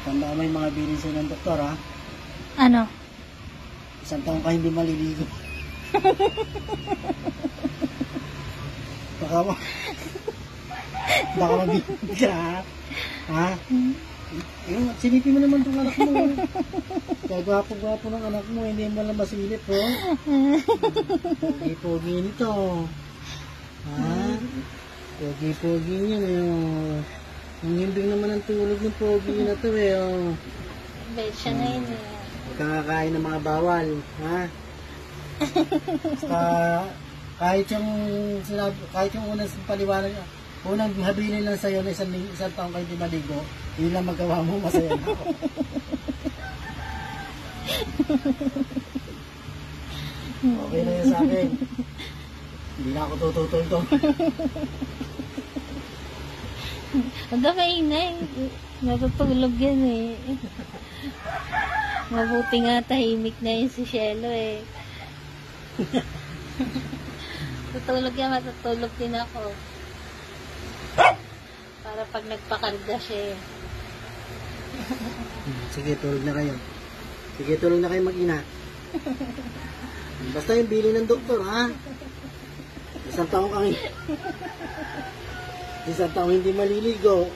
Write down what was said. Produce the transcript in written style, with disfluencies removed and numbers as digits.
Tanda mo yung mga bilin sa'yo ng doktor, ha? Ano? Isang taon ka hindi maliligo. Baka mabibig ka, ha? Eh, silipin mo naman itong anak mo. Kagwapo-gwapo ng anak mo, hindi mo lang masilip, oh. Pogi-pogi nito. Ha? Pogi-pogi niya, oh. Ang himbing naman ang tulog ng pogi na to, eh, oh. Betsa na yun, eh. Huwag kang kakain ng mga bawal, ha? Basta, kahit yung unang paliwanag, unang habilin lang sa'yo na isang taong kayo di maligo, yun lang magawa mo, masaya na ako. Okay na yun sa akin. Hindi na ako tututol-tol. Ang maingay. Natutulog yan, eh. Mabuti nga tahimik na yun si Shelo, eh. Tutulog yan, matutulog din ako. Para pag nagpakarga siya, eh. Sige, tulog na kayo. Sige, tulog na kayo mag-ina. Basta yung bili ng doktor, ha? Isang taong hindi maliligo.